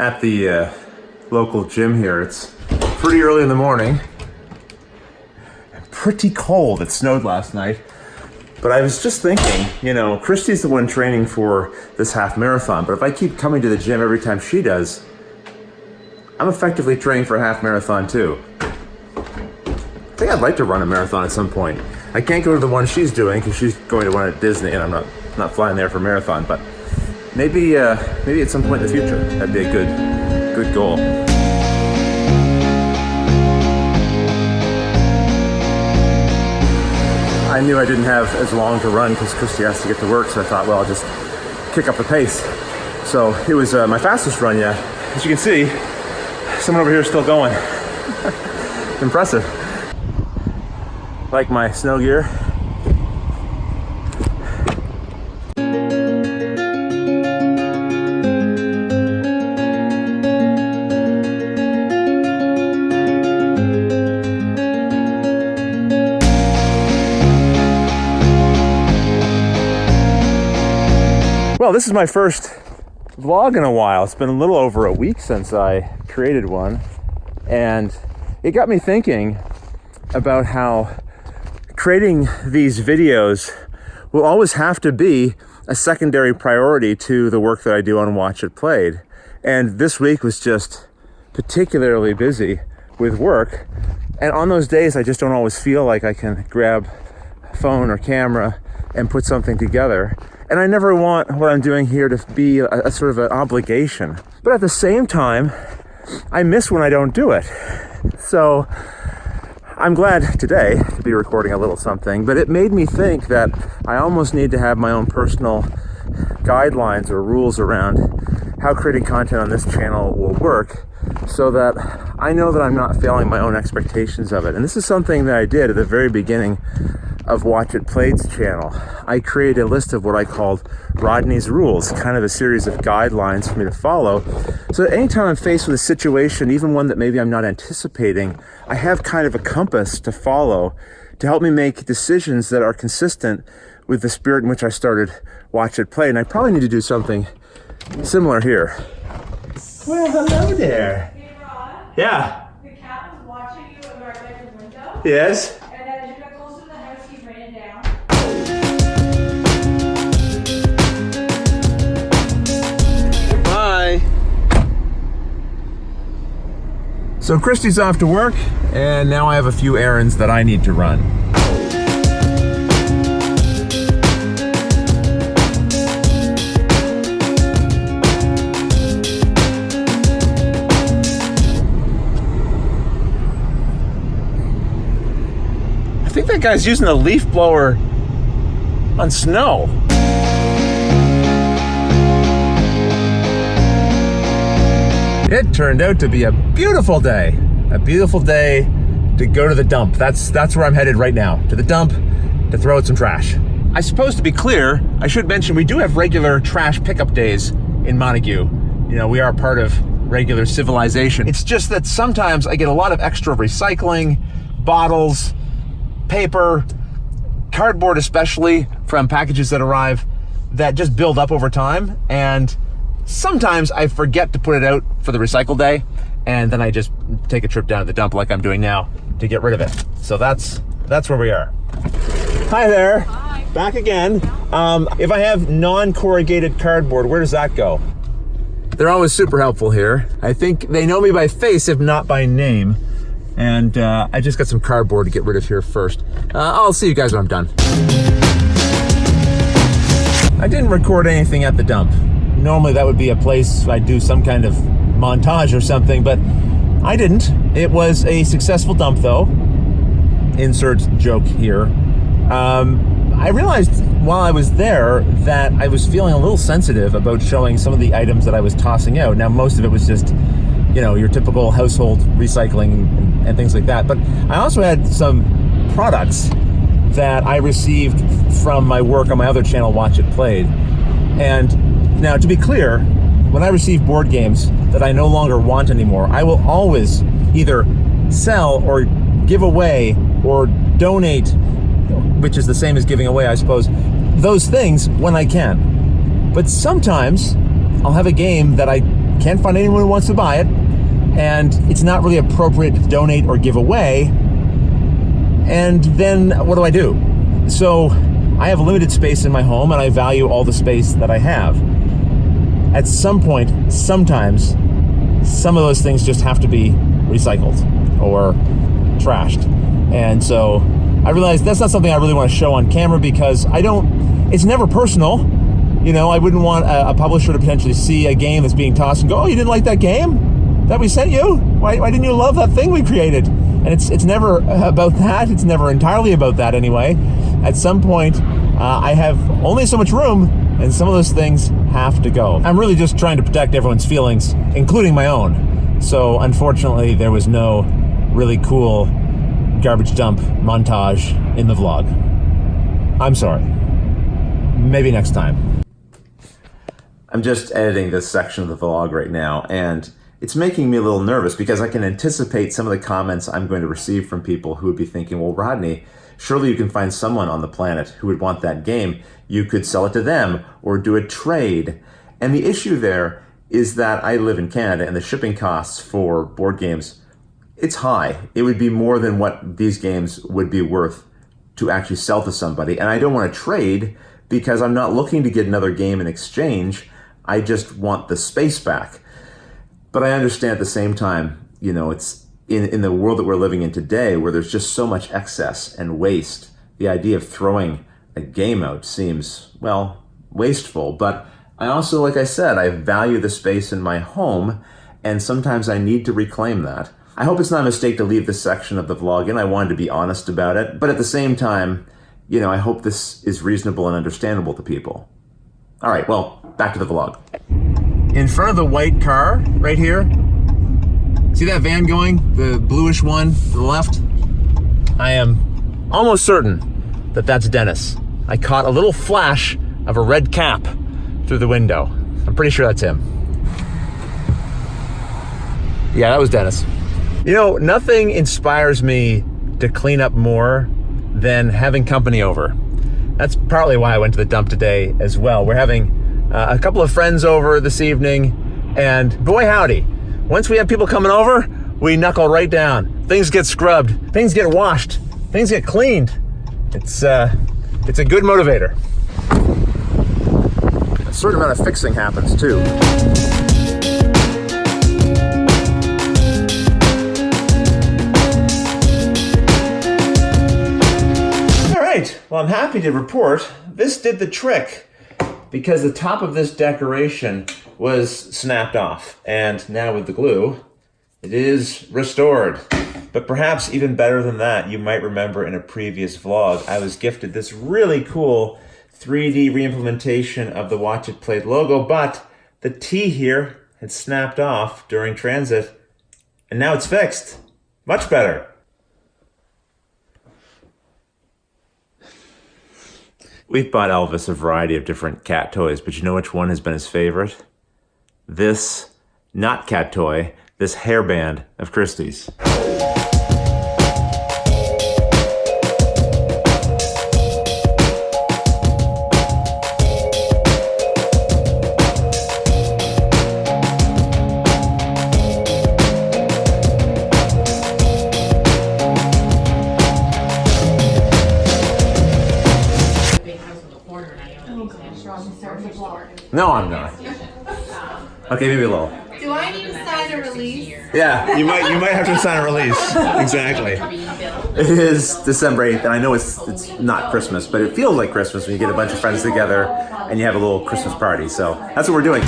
at the local gym here. It's pretty early in the morning and pretty cold. It snowed last night. But I was just thinking, you know, Christy's the one training for this half marathon, but if I keep coming to the gym every time she does, I'm effectively training for a half marathon too. I think I'd like to run a marathon at some point. I can't go to the one she's doing because she's going to one at Disney and I'm not flying there for a marathon, but maybe at some point in the future, that'd be a good goal. I knew I didn't have as long to run because Christy has to get to work, so I thought, well, I'll just kick up the pace. So it was my fastest run yet. As you can see, someone over here is still going. Impressive. Like my snow gear. Well, this is my first vlog in a while. It's been a little over a week since I created one, and it got me thinking about how creating these videos will always have to be a secondary priority to the work that I do on Watch It Played. And this week was just particularly busy with work, and on those days I just don't always feel like I can grab a phone or camera and put something together. And I never want what I'm doing here to be a sort of an obligation. But at the same time, I miss when I don't do it. So I'm glad today to be recording a little something, but it made me think that I almost need to have my own personal guidelines or rules around how creating content on this channel will work so that I know that I'm not failing my own expectations of it. And this is something that I did at the very beginning of Watch It Played's channel. I created a list of what I called Rodney's rules, kind of a series of guidelines for me to follow. So that anytime I'm faced with a situation, even one that maybe I'm not anticipating, I have kind of a compass to follow to help me make decisions that are consistent with the spirit in which I started Watch It Play. And I probably need to do something similar here. Well, hello there. Hey, Rod. Yeah. The cat was watching you in our bedroom window. Yes. And then as you got closer to the house, he ran down. Bye. So Christy's off to work, and now I have a few errands that I need to run. I think that guy's using a leaf blower on snow. It turned out to be a beautiful day. A beautiful day to go to the dump. That's where I'm headed right now, to the dump to throw out some trash. I suppose to be clear, I should mention we do have regular trash pickup days in Montague. You know, we are part of regular civilization. It's just that sometimes I get a lot of extra recycling, bottles, paper, cardboard especially, from packages that arrive that just build up over time, and sometimes I forget to put it out for the recycle day, and then I just take a trip down to the dump like I'm doing now to get rid of it. So that's where we are. Hi there. Hi. Back again. If I have non-corrugated cardboard, where does that go? They're always super helpful here. I think they know me by face, if not by name. And I just got some cardboard to get rid of here first. I'll see you guys when I'm done. I didn't record anything at the dump. Normally that would be a place I'd do some kind of montage or something, but I didn't. It was a successful dump though. Insert joke here. I realized while I was there that I was feeling a little sensitive about showing some of the items that I was tossing out. Now most of it was just, you know, your typical household recycling and things like that. But I also had some products that I received from my work on my other channel, Watch It Played. And now, to be clear, when I receive board games that I no longer want anymore, I will always either sell or give away or donate, which is the same as giving away, I suppose, those things when I can. But sometimes I'll have a game that I can't find anyone who wants to buy it, and it's not really appropriate to donate or give away. And then what do? So I have limited space in my home, and I value all the space that I have. At some point, sometimes, some of those things just have to be recycled or trashed. And so I realized that's not something I really want to show on camera because it's never personal. You know, I wouldn't want a publisher to potentially see a game that's being tossed and go, oh, you didn't like that game that we sent you? Why didn't you love that thing we created? And it's never about that. It's never entirely about that anyway. At some point, I have only so much room, and some of those things have to go. I'm really just trying to protect everyone's feelings, including my own. So unfortunately, there was no really cool garbage dump montage in the vlog. I'm sorry. Maybe next time. I'm just editing this section of the vlog right now, and it's making me a little nervous because I can anticipate some of the comments I'm going to receive from people who would be thinking, well, Rodney, surely you can find someone on the planet who would want that game. You could sell it to them or do a trade. And the issue there is that I live in Canada, and the shipping costs for board games, it's high. It would be more than what these games would be worth to actually sell to somebody. And I don't want to trade because I'm not looking to get another game in exchange. I just want the space back. But I understand at the same time, you know, it's in the world that we're living in today where there's just so much excess and waste. The idea of throwing a game out seems, well, wasteful. But I also, like I said, I value the space in my home, and sometimes I need to reclaim that. I hope it's not a mistake to leave this section of the vlog in. I wanted to be honest about it. But at the same time, you know, I hope this is reasonable and understandable to people. All right, well, back to the vlog. In front of the white car, right here, see that van going? The bluish one to the left? I am almost certain that that's Dennis. I caught a little flash of a red cap through the window. I'm pretty sure that's him. Yeah, that was Dennis. You know, nothing inspires me to clean up more than having company over. That's partly why I went to the dump today as well. We're having a couple of friends over this evening, and boy howdy, once we have people coming over, we knuckle right down. Things get scrubbed, things get washed, things get cleaned. It's a good motivator. A certain amount of fixing happens too. Well, I'm happy to report this did the trick because the top of this decoration was snapped off, and now with the glue, it is restored. But perhaps even better than that, you might remember in a previous vlog, I was gifted this really cool 3D reimplementation of the Watch It Played logo, but the T here had snapped off during transit, and now it's fixed. Much better. We've bought Elvis a variety of different cat toys, but you know which one has been his favorite? This, not cat toy, this hairband of Christie's. No, I'm not. Okay, maybe a little. Do I need to sign a release? Yeah, you might have to sign a release. Exactly. It is December 8th, and I know it's not Christmas, but it feels like Christmas when you get a bunch of friends together and you have a little Christmas party. So that's what we're doing.